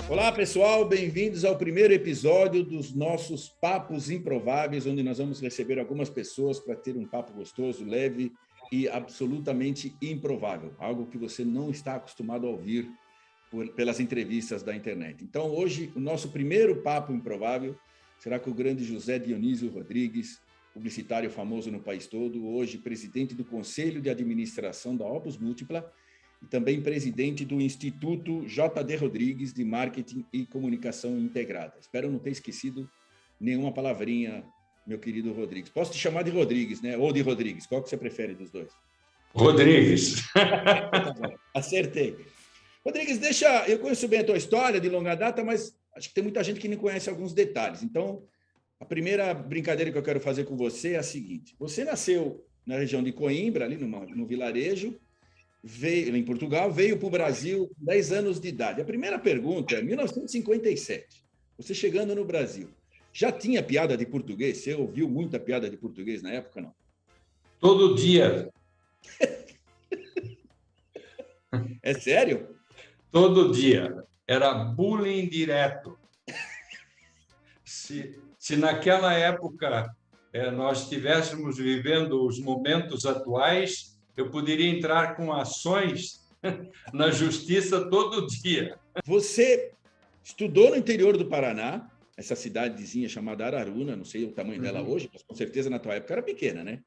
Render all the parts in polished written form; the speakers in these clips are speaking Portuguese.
Olá, pessoal, bem-vindos ao primeiro episódio dos nossos Papos Improváveis, onde nós vamos receber algumas pessoas para ter um papo gostoso, leve e absolutamente improvável, algo que você não está acostumado a ouvir pelas entrevistas da internet. Então, hoje, o nosso primeiro Papo Improvável será com o grande José Dionísio Rodrigues, publicitário famoso no país todo, hoje presidente do Conselho de Administração da Opus Múltipla, e também presidente do Instituto J.D. Rodrigues de Marketing e Comunicação Integrada. Espero não ter esquecido nenhuma palavrinha, meu querido Rodrigues. Posso te chamar de Rodrigues, né? Ou de Rodrigues, qual que você prefere dos dois? Rodrigues. Acertei. Rodrigues, eu conheço bem a tua história de longa data, mas acho que tem muita gente que não conhece alguns detalhes. Então, a primeira brincadeira que eu quero fazer com você é a seguinte. Você nasceu na região de Coimbra, ali no vilarejo, veio em Portugal, veio para o Brasil com 10 anos de idade. A primeira pergunta é 1957. Você chegando no Brasil, já tinha piada de português? Você ouviu muita piada de português na época, não? Todo dia. É sério? Todo dia. Era bullying direto. Se naquela época nós estivéssemos vivendo os momentos atuais, eu poderia entrar com ações na justiça todo dia. Você estudou no interior do Paraná, essa cidadezinha chamada Araruna, não sei o tamanho dela hoje, mas com certeza na tua época era pequena, né?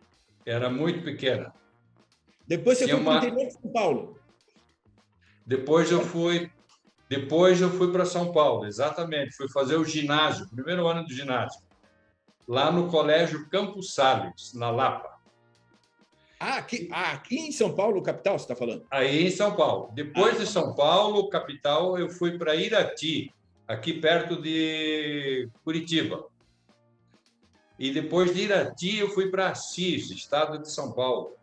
Era muito pequena. Depois você foi para o interior de São Paulo. Depois eu fui para São Paulo, exatamente. Fui fazer o ginásio, primeiro ano do ginásio, lá no Colégio Campos Sales, na Lapa. Aqui em São Paulo, capital, você está falando? Aí em São Paulo. Depois de São Paulo, capital, eu fui para Irati, aqui perto de Curitiba. E depois de Irati, eu fui para Assis, estado de São Paulo.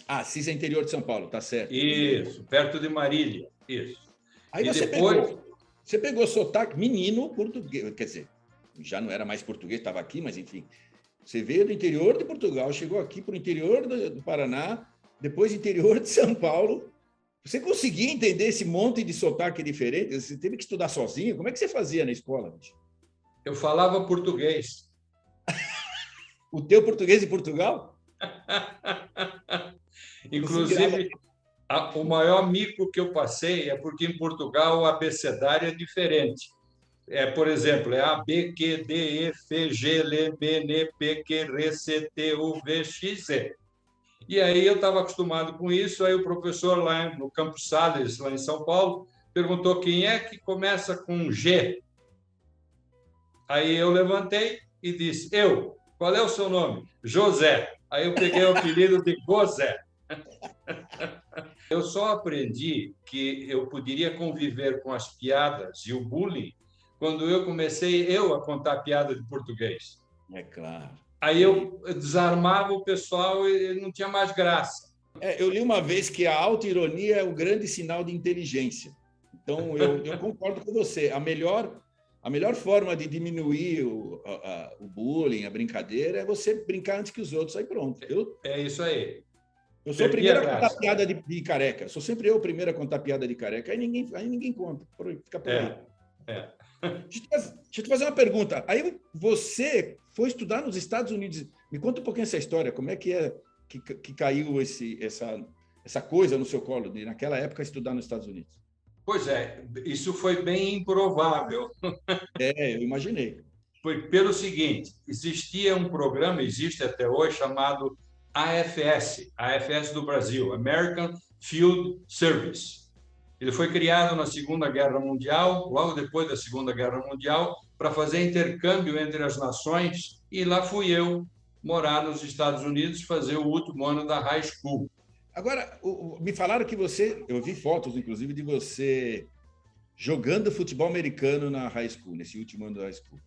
Assis é interior de São Paulo, tá certo. Isso, perto de Marília, isso. Aí você pegou sotaque menino português, quer dizer, já não era mais português, estava aqui, mas enfim. Você veio do interior de Portugal, chegou aqui para o interior do Paraná, depois interior de São Paulo. Você conseguia entender esse monte de sotaque diferente? Você teve que estudar sozinho? Como é que você fazia na escola, bicho? Eu falava português. O teu português de Portugal? Inclusive, o maior mico que eu passei é porque em Portugal o abecedário é diferente. Por exemplo, é A, B, Q, D, E, F, G, L, B, N, P, Q, R, C, T, U, V, X, E. E aí eu estava acostumado com isso, aí o professor lá no Campos Sales, lá em São Paulo, perguntou quem é que começa com G. Aí eu levantei e disse, eu. Qual é o seu nome? José. Aí eu peguei o apelido de Gozé. Eu só aprendi que eu poderia conviver com as piadas e o bullying quando eu comecei a contar piada de português. É claro. Aí eu desarmava o pessoal e não tinha mais graça. Eu li uma vez que a autoironia é um grande sinal de inteligência. Então, eu concordo com você. A melhor forma de diminuir o bullying, a brincadeira, é você brincar antes que os outros. Aí pronto. É isso aí. Eu sou o primeiro a contar piada de careca. Sou sempre eu o primeiro a contar piada de careca. Aí ninguém conta. Fica por aí. Deixa eu te fazer uma pergunta. Aí você foi estudar nos Estados Unidos. Me conta um pouquinho essa história. Como é que caiu essa coisa no seu colo de, naquela época, estudar nos Estados Unidos? Pois é, isso foi bem improvável. Eu imaginei. Foi pelo seguinte, existia um programa, existe até hoje, chamado AFS do Brasil, American Field Service. Ele foi criado na Segunda Guerra Mundial, logo depois da Segunda Guerra Mundial, para fazer intercâmbio entre as nações, e lá fui eu morar nos Estados Unidos, fazer o último ano da high school. Agora, me falaram que eu vi fotos, inclusive, de você jogando futebol americano na high school, nesse último ano da high school.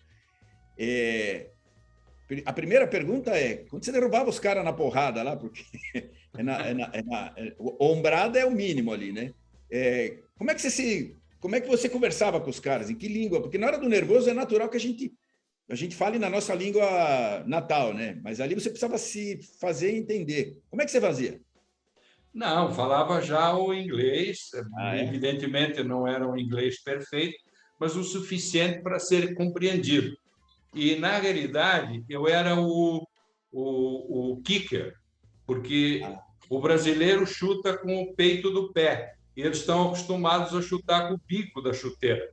A primeira pergunta é, quando você derrubava os caras na porrada lá, porque ombrada é o mínimo ali, né? Como é que você conversava com os caras? Em que língua? Porque na hora do nervoso é natural que a gente a gente fale na nossa língua natal, né? Mas ali você precisava se fazer entender. Como é que você fazia? Não, falava já o inglês, Ah, é? evidentemente não era um inglês perfeito, mas o suficiente para ser compreendido. E, na realidade, eu era o kicker, porque o brasileiro chuta com o peito do pé, e eles estão acostumados a chutar com o bico da chuteira.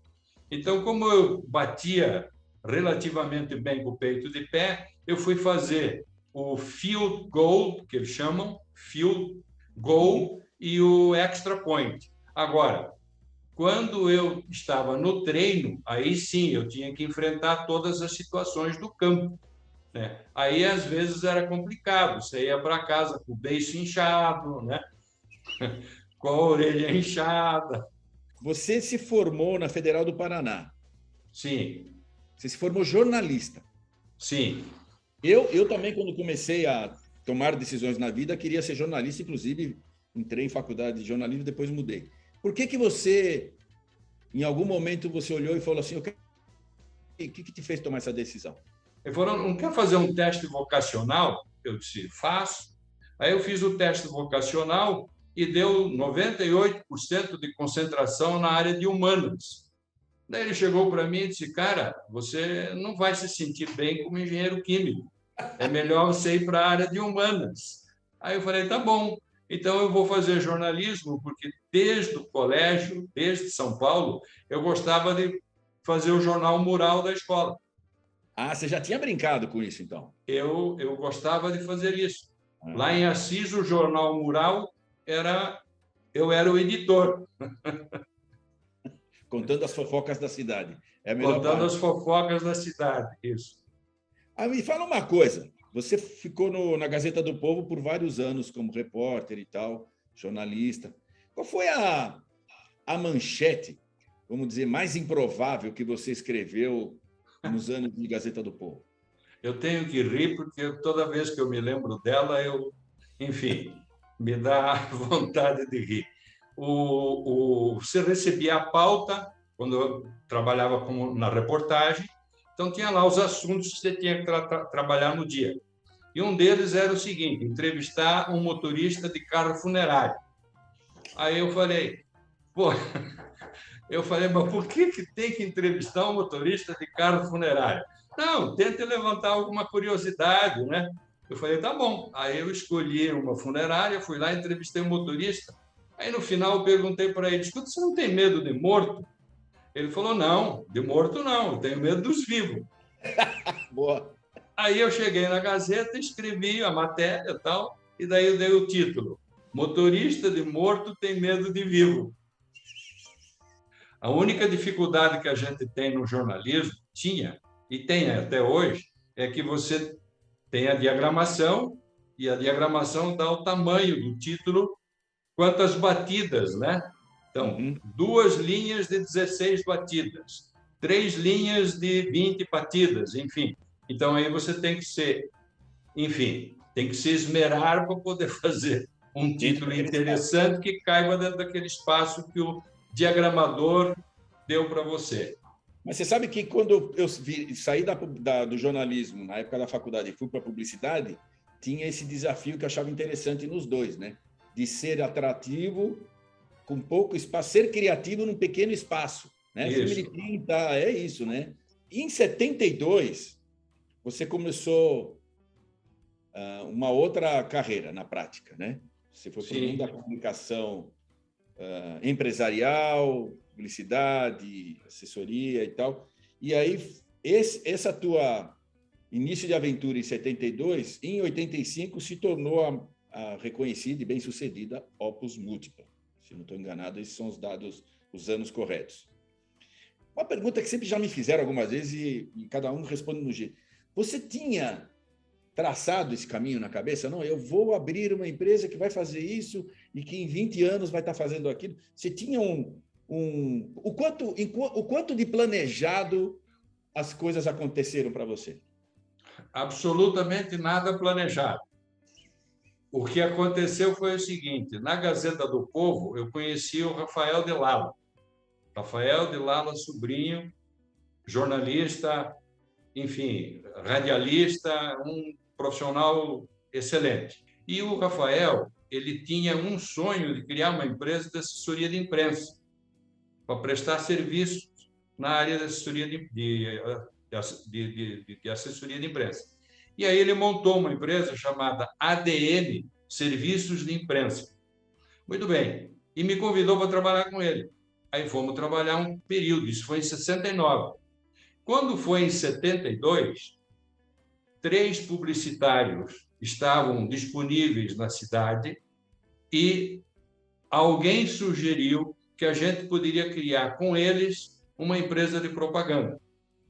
Então, como eu batia relativamente bem com o peito de pé, eu fui fazer o field goal, que eles chamam, field goal, e o extra point. Agora, quando eu estava no treino, aí sim eu tinha que enfrentar todas as situações do campo, né? Aí às vezes era complicado, você ia para casa com o beiço inchado, né? Com a orelha inchada. Você se formou na Federal do Paraná. Sim, Você se formou jornalista. sim. Eu também, quando comecei a tomar decisões na vida, queria ser jornalista, inclusive entrei em faculdade de jornalismo e depois mudei. Por que que você, em algum momento, você olhou e falou assim, o que te fez tomar essa decisão? Ele falou, não quer fazer um teste vocacional? Eu disse, faço. Aí eu fiz o teste vocacional e deu 98% de concentração na área de humanas. Daí ele chegou para mim e disse, cara, você não vai se sentir bem como engenheiro químico. É melhor você ir para a área de humanas. Aí eu falei, tá bom. Então eu vou fazer jornalismo, porque desde o colégio, desde São Paulo, eu gostava de fazer o jornal mural da escola. Ah, você já tinha brincado com isso, então? Eu gostava de fazer isso. Lá Ah, em Assis, o jornal mural eu era o editor, contando as fofocas da cidade. É a melhor contando parte. as fofocas da cidade. Isso. Ah, me fala uma coisa. Você ficou na Gazeta do Povo por vários anos como repórter e tal, jornalista. Qual foi a manchete, vamos dizer, mais improvável que você escreveu nos anos de Gazeta do Povo? Eu tenho que rir porque toda vez que eu me lembro dela, enfim, me dá vontade de rir. Você recebia a pauta quando eu trabalhava na reportagem, então tinha lá os assuntos que você tinha que trabalhar no dia. E um deles era o seguinte: entrevistar um motorista de carro funerário. Aí pô, eu falei, mas por que tem que entrevistar um motorista de carro funerário? Não, tente levantar alguma curiosidade, né? Eu falei, tá bom. Aí eu escolhi uma funerária, fui lá, entrevistei um motorista. Aí no final eu perguntei para ele, escuta, você não tem medo de morto? Ele falou, não, de morto não, eu tenho medo dos vivos. Boa. Aí eu cheguei na Gazeta, escrevi a matéria e tal, e daí eu dei o título, Motorista de morto tem medo de vivo. A única dificuldade que a gente tem no jornalismo, tinha e tem até hoje, é que você tem a diagramação, e a diagramação dá o tamanho do título, quantas batidas, né? Então, Uhum. 2 linhas de 16 batidas, 3 linhas de 20 batidas, enfim. Então, aí você tem que enfim, tem que se esmerar para poder fazer um Dentro título daquele espaço. interessante que caiba dentro daquele espaço que o diagramador deu para você. Mas você sabe que quando eu saí do jornalismo, na época da faculdade, e fui para a publicidade, tinha esse desafio que eu achava interessante nos dois, né? De ser atrativo com pouco espaço, ser criativo num pequeno espaço, né? Filme de Isso. 30, é isso, né? E em 72, você começou uma outra carreira na prática, né? Você foi para o mundo da Sim. comunicação empresarial, publicidade, assessoria e tal. E aí, essa tua início de aventura em 72, em 85 se tornou a reconhecida e bem-sucedida Opus Múltipla. Se não estou enganado, esses são os dados, os anos corretos. Uma pergunta que sempre já me fizeram algumas vezes e cada um responde no jeito. Você tinha traçado esse caminho na cabeça? Não, eu vou abrir uma empresa que vai fazer isso e que em 20 anos vai estar fazendo aquilo. Você tinha o quanto de planejado as coisas aconteceram para você? Absolutamente nada planejado. O que aconteceu foi o seguinte: na Gazeta do Povo, eu conheci o Rafael de Lala. Rafael de Lala, sobrinho, jornalista, enfim, radialista, um profissional excelente. E o Rafael, ele tinha um sonho de criar uma empresa de assessoria de imprensa, para prestar serviços na área de assessoria de assessoria de imprensa. E aí ele montou uma empresa chamada ADM, Serviços de Imprensa. Muito bem. E me convidou para trabalhar com ele. Aí fomos trabalhar um período, isso foi em 69. Quando foi em 72, 3 publicitários estavam disponíveis na cidade e alguém sugeriu que a gente poderia criar com eles uma empresa de propaganda.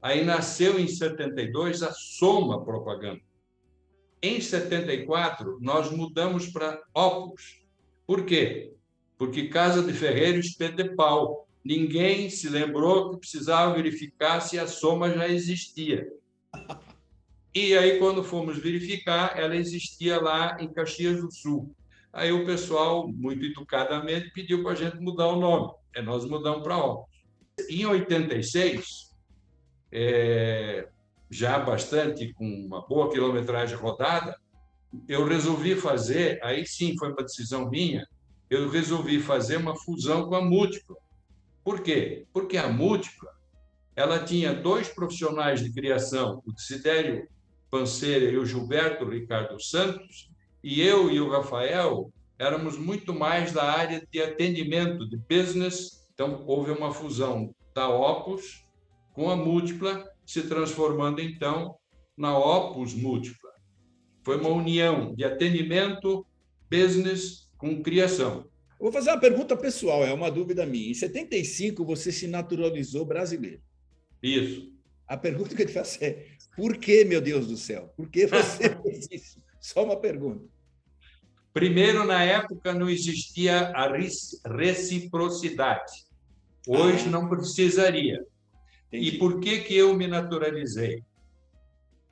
Aí nasceu em 72 a Soma Propaganda. Em 74, nós mudamos para Opus. Por quê? Porque Casa de Ferreiro, espeto de pau. Ninguém se lembrou que precisava verificar se a Soma já existia. E aí, quando fomos verificar, ela existia lá em Caxias do Sul. Aí o pessoal, muito educadamente, pediu para a gente mudar o nome. Nós mudamos para Opus. Em 86, já bastante, com uma boa quilometragem rodada, eu resolvi fazer, aí sim foi uma decisão minha, eu resolvi fazer uma fusão com a Múltipla. Por quê? Porque a Múltipla, ela tinha 2 profissionais de criação, o Desidério Panceira e o Gilberto Ricardo Santos, e eu e o Rafael éramos muito mais da área de atendimento, de business. Então, houve uma fusão da Opus com a Múltipla, se transformando, então, na Opus Múltipla. Foi uma união de atendimento, business com criação. Vou fazer uma pergunta pessoal, é uma dúvida minha. Em 75, você se naturalizou brasileiro. Isso. A pergunta que eu te faço é, por que, meu Deus do céu? Por que você fez isso? Só uma pergunta. Primeiro, na época, não existia a reciprocidade. Hoje não precisaria. Entendi. E por que eu me naturalizei?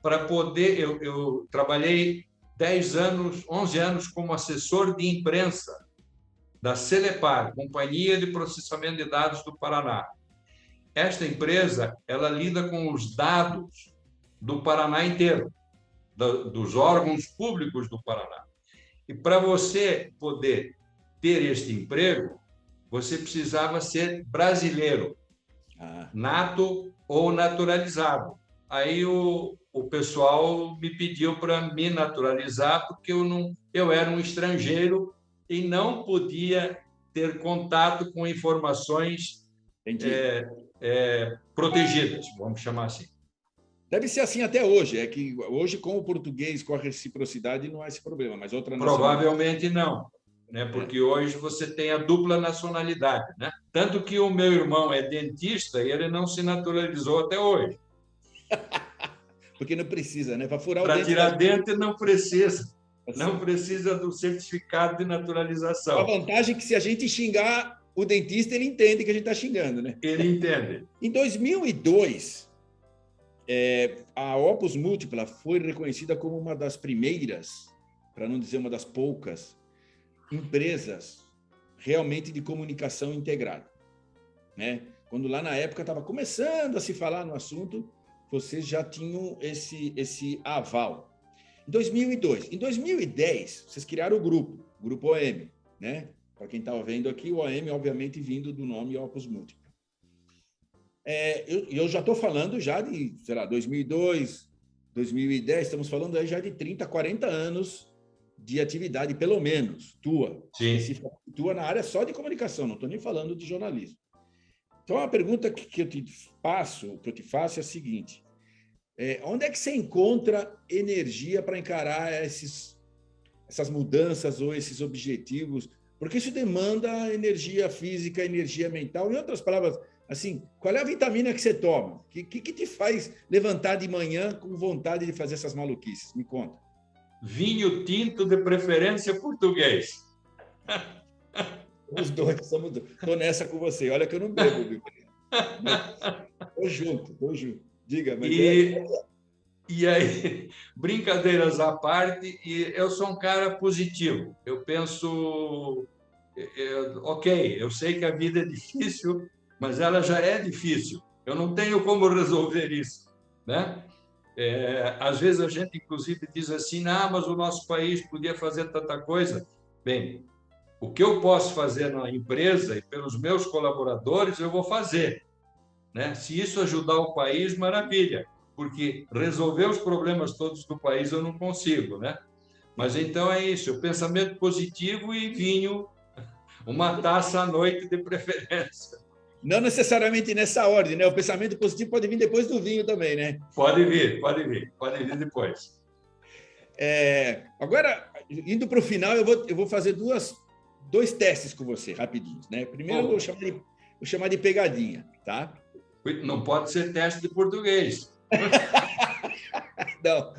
Para poder... Eu trabalhei 10 anos, 11 anos como assessor de imprensa da Celepar, Companhia de Processamento de Dados do Paraná. Esta empresa, ela lida com os dados do Paraná inteiro, dos órgãos públicos do Paraná. E para você poder ter este emprego, você precisava ser brasileiro, nato ou naturalizado. Aí o pessoal me pediu para me naturalizar, porque eu era um estrangeiro e não podia ter contato com informações protegidas, vamos chamar assim. Deve ser assim até hoje. É que hoje, com o português, com a reciprocidade, não há esse problema. Mas outra provavelmente não, né? Porque hoje você tem a dupla nacionalidade, né? Tanto que o meu irmão é dentista e ele não se naturalizou até hoje. Porque não precisa, né? Para furar o dente. Para tirar dente não precisa. Não precisa do certificado de naturalização. A vantagem é que, se a gente xingar o dentista, ele entende que a gente está xingando, né? Ele entende. Em 2002, a Opus Múltipla foi reconhecida como uma das primeiras, para não dizer uma das poucas, empresas realmente de comunicação integrada, né? Quando lá na época estava começando a se falar no assunto, vocês já tinham esse aval. Em 2002. Em 2010, vocês criaram o Grupo OM, né? Para quem estava vendo aqui, o OM, obviamente, vindo do nome Opus Múltipla. Eu já estou falando já de, sei lá, 2002, 2010, estamos falando aí já de 30, 40 anos de atividade, pelo menos, tua na área só de comunicação, não estou nem falando de jornalismo. Então, a pergunta que eu te faço é a seguinte: onde é que você encontra energia para encarar essas mudanças ou esses objetivos? Porque isso demanda energia física, energia mental. Em outras palavras, assim, qual é a vitamina que você toma? Que te faz levantar de manhã com vontade de fazer essas maluquices? Me conta. Vinho tinto, de preferência português. Os dois, estou nessa com você. Olha que eu não bebo, viu? Estou junto. Diga, mas E aí, brincadeiras à parte, eu sou um cara positivo. Eu penso, ok, eu sei que a vida é difícil, mas ela já é difícil. Eu não tenho como resolver isso, né? Às vezes a gente, inclusive, diz assim, mas o nosso país podia fazer tanta coisa. Bem, o que eu posso fazer na empresa e pelos meus colaboradores, eu vou fazer, né? Se isso ajudar o país, maravilha, porque resolver os problemas todos do país eu não consigo, né? Mas então é isso, o pensamento positivo e vinho, uma taça à noite de preferência. Não necessariamente nessa ordem, né? O pensamento positivo pode vir depois do vinho também, né? Pode vir depois. Agora, indo para o final, eu vou fazer dois testes com você, rapidinhos, né? Primeiro, eu vou chamar de pegadinha, tá? Não pode ser teste de português. Não,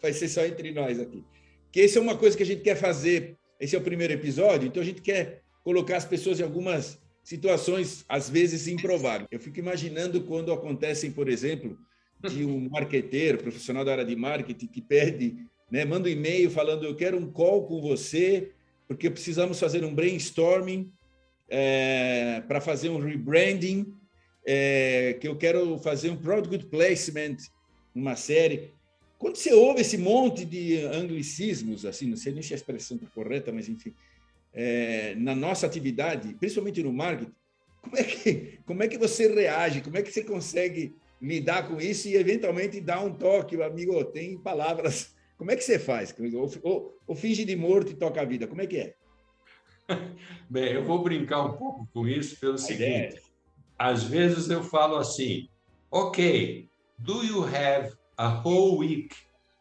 vai ser só entre nós aqui. Que essa é uma coisa que a gente quer fazer. Esse é o primeiro episódio, então a gente quer colocar as pessoas em algumas situações, às vezes, improváveis. Eu fico imaginando quando acontecem, por exemplo, de um marqueteiro, profissional da área de marketing, que pede, né, manda um e-mail falando: eu quero um call com você, porque precisamos fazer um brainstorming para fazer um rebranding, que eu quero fazer um product placement, uma série. Quando você ouve esse monte de anglicismos, assim, não sei nem se a expressão está correta, mas enfim, na nossa atividade, principalmente no marketing, como é que você reage? Como é que você consegue lidar com isso e, eventualmente, dar um toque? Amigo, tem palavras. Como é que você faz? Ou finge de morto e toca a vida? Como é que é? Bem, eu vou brincar um pouco com isso pelo seguinte. Às vezes eu falo assim, ok, do you have a whole week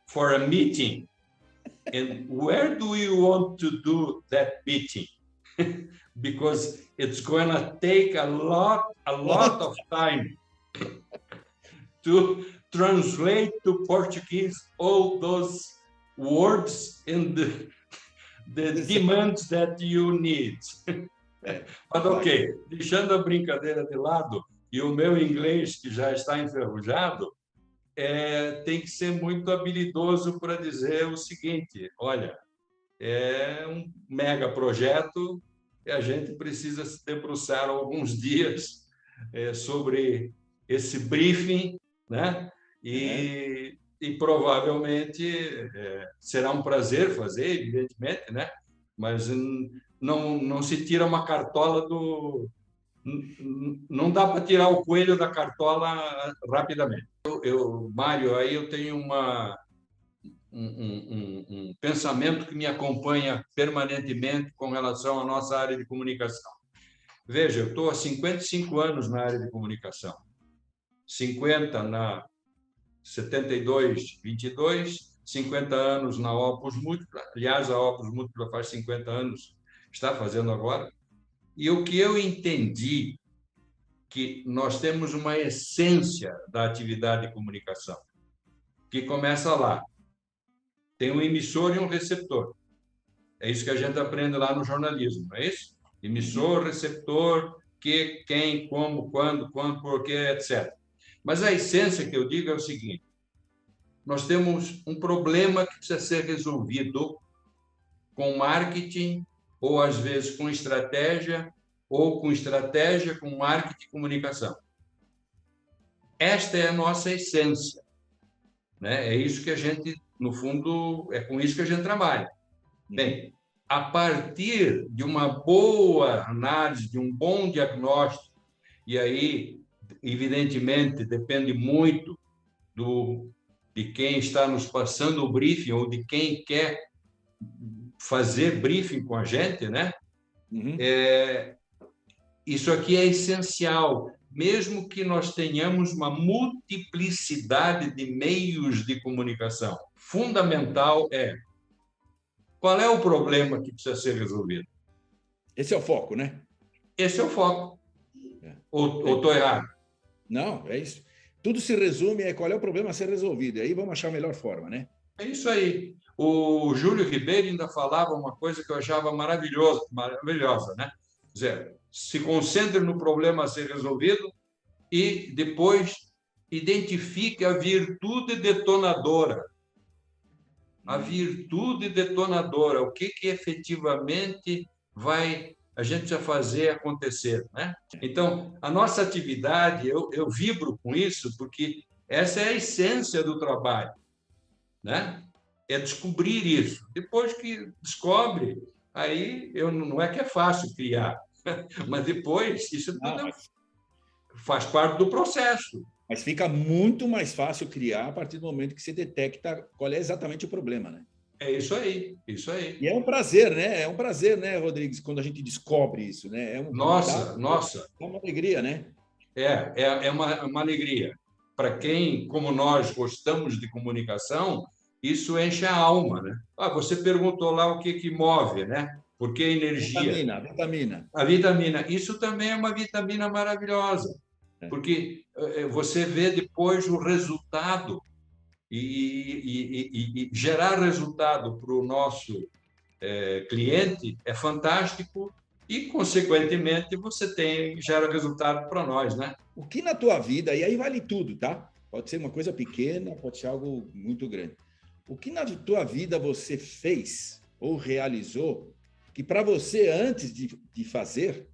for a meeting? And where do you want to do that meeting? Because it's going to take a lot of time to translate to Portuguese all those words and the demands that you need. Mas ok, deixando a brincadeira de lado, e o meu inglês, que já está enferrujado, tem que ser muito habilidoso para dizer o seguinte: olha, é um mega projeto e a gente precisa se debruçar alguns dias sobre esse briefing, né? E provavelmente será um prazer fazer, evidentemente, né? Mas não se tira uma cartola do... Não dá para tirar o coelho da cartola rapidamente. Mário, aí eu tenho um pensamento que me acompanha permanentemente com relação à nossa área de comunicação. Veja, eu estou há 55 anos na área de comunicação. 50 na 72, 22, 50 anos na Opus Múltipla. Aliás, a Opus Múltipla faz 50 anos, está fazendo agora. E o que eu entendi que nós temos uma essência da atividade de comunicação, que começa lá. Tem um emissor e um receptor. É isso que a gente aprende lá no jornalismo, não é isso? Emissor, receptor, que, quem, como, quando, porquê, etc. Mas a essência que eu digo é o seguinte: nós temos um problema que precisa ser resolvido com marketing, ou às vezes com estratégia, ou com estratégia, com marketing e comunicação. Esta é a nossa essência, né? É isso que a gente, no fundo, é com isso que a gente trabalha. Bem, a partir de uma boa análise, de um bom diagnóstico, e aí, evidentemente, depende muito de quem está nos passando o briefing ou de quem quer fazer briefing com a gente, né? Isso aqui é essencial, mesmo que nós tenhamos uma multiplicidade de meios de comunicação. Fundamental qual é o problema que precisa ser resolvido? Esse é o foco, né? Esse é o foco. Ou estou errado? Não, é isso. Tudo se resume a qual é o problema a ser resolvido. E aí vamos achar a melhor forma, né? É isso aí. O Júlio Ribeiro ainda falava uma coisa que eu achava maravilhosa, né? Quer dizer, se concentre no problema a ser resolvido e depois identifique a virtude detonadora. A virtude detonadora, o que efetivamente a gente precisa fazer acontecer, né? Então, a nossa atividade, eu vibro com isso, porque Essa é a essência do trabalho, né? É descobrir isso. Depois que descobre, aí não é que é fácil criar, mas depois isso Não, tudo faz parte do processo. mas fica muito mais fácil criar a partir do momento que você detecta qual é exatamente o problema, né? É isso aí, isso E aí. é um prazer, né? É um prazer, né, Rodrigues, quando a gente descobre isso, né? Nossa, nossa, dá uma alegria, né? é uma alegria. Para quem, como nós, gostamos de comunicação, isso enche a alma, né? Ah, você perguntou lá o que move, né? Por que energia? Vitamina, vitamina. A vitamina, isso também é uma vitamina maravilhosa, É. porque você vê depois o resultado e gerar resultado para o nosso cliente é fantástico e, consequentemente, você gera resultado para nós, né? O que na tua vida, e aí vale tudo, tá? Pode ser uma coisa pequena, pode ser algo muito grande. O que na tua vida você fez ou realizou que para você, antes de fazer,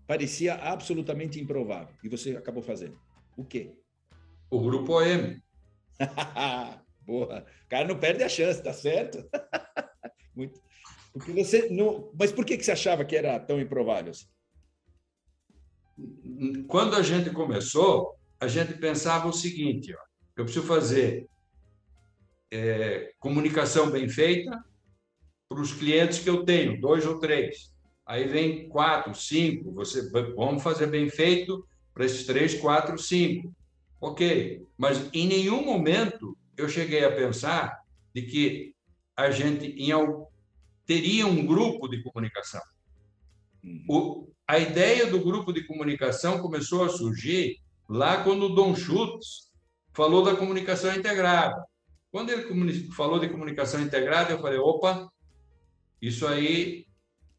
parecia absolutamente improvável e você acabou fazendo? O quê? O Grupo OM. Boa. O cara não perde a chance, tá certo? Muito. Porque você não... Mas por que você achava que era tão improvável? Quando a gente começou, a gente pensava o seguinte: ó, eu preciso fazer comunicação bem feita para os clientes que eu tenho, 2 ou 3. Aí vem 4, 5, vamos fazer bem feito para esses 3, 4, 5. Ok, mas em nenhum momento eu cheguei a pensar de que a gente teria um grupo de comunicação. A ideia do grupo de comunicação começou a surgir lá quando o Don Schultz falou da comunicação integrada. Quando ele falou de comunicação integrada, eu falei, opa, isso aí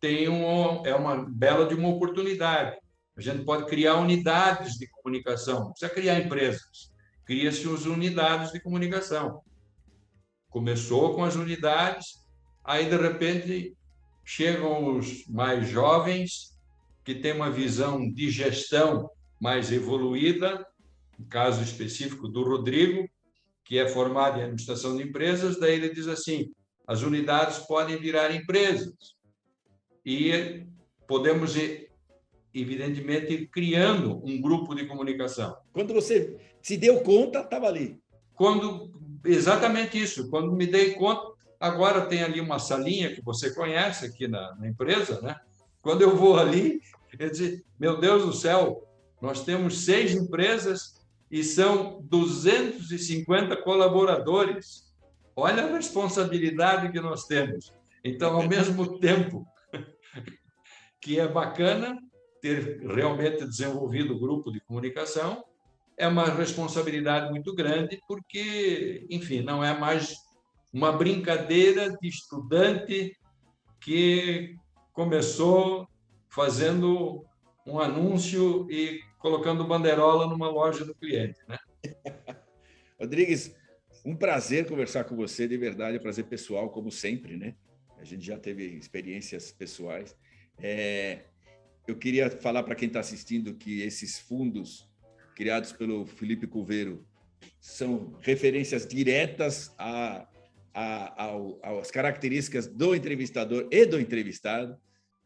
é uma bela de uma oportunidade. A gente pode criar unidades de comunicação, não precisa criar empresas. Cria-se as unidades de comunicação. Começou com as unidades, aí, de repente, chegam os mais jovens, que têm uma visão de gestão mais evoluída, no caso específico do Rodrigo, que é formado em administração de empresas, daí ele diz assim, as unidades podem virar empresas. E podemos, evidentemente, ir criando um grupo de comunicação. Quando você se deu conta, estava ali. Exatamente isso. Quando me dei conta, agora tem ali uma salinha que você conhece aqui na empresa, né? Quando eu vou ali, eu disse, meu Deus do céu, nós temos 6 empresas e são 250 colaboradores. Olha a responsabilidade que nós temos. Então, ao mesmo tempo que é bacana ter realmente desenvolvido o grupo de comunicação, é uma responsabilidade muito grande, porque, enfim, não é mais uma brincadeira de estudante que começou fazendo um anúncio e colocando bandeirola numa loja do cliente, né? Rodrigues, um prazer conversar com você, de verdade, é um prazer pessoal, como sempre, né? A gente já teve experiências pessoais. Eu queria falar para quem está assistindo que esses fundos criados pelo Felipe Coveiro são referências diretas às características do entrevistador e do entrevistado.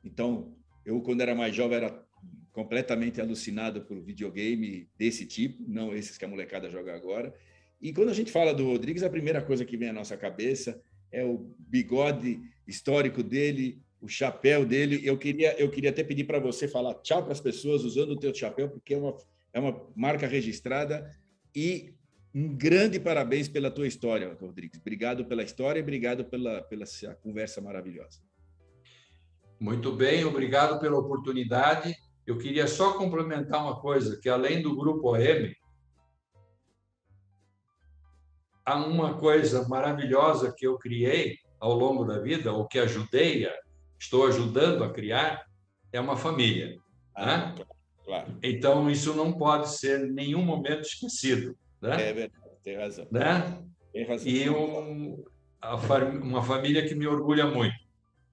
Então, eu, quando era mais jovem, era completamente alucinado por videogame desse tipo, não esses que a molecada joga agora. E quando a gente fala do Rodrigues, a primeira coisa que vem à nossa cabeça é o bigode histórico dele, o chapéu dele. Eu queria até pedir para você falar tchau para as pessoas usando o teu chapéu, porque é uma marca registrada. E um grande parabéns pela tua história, Rodrigues. Obrigado pela história e obrigado pela conversa maravilhosa. Muito bem, obrigado pela oportunidade. Eu queria só complementar uma coisa, que além do Grupo OM, há uma coisa maravilhosa que eu criei ao longo da vida, ou que estou ajudando a criar, é uma família. Né? Claro. Então, isso não pode ser em nenhum momento esquecido. Né? É verdade, tem razão. Né? Tem razão. E uma família que me orgulha muito.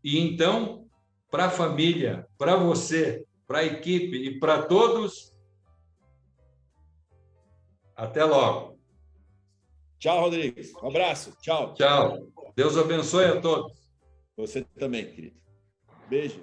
E então, para a família, para você, para a equipe e para todos, até logo. Tchau, Rodrigues. Um abraço. Tchau. Tchau. Deus abençoe a todos. Você também, querido. Beijo.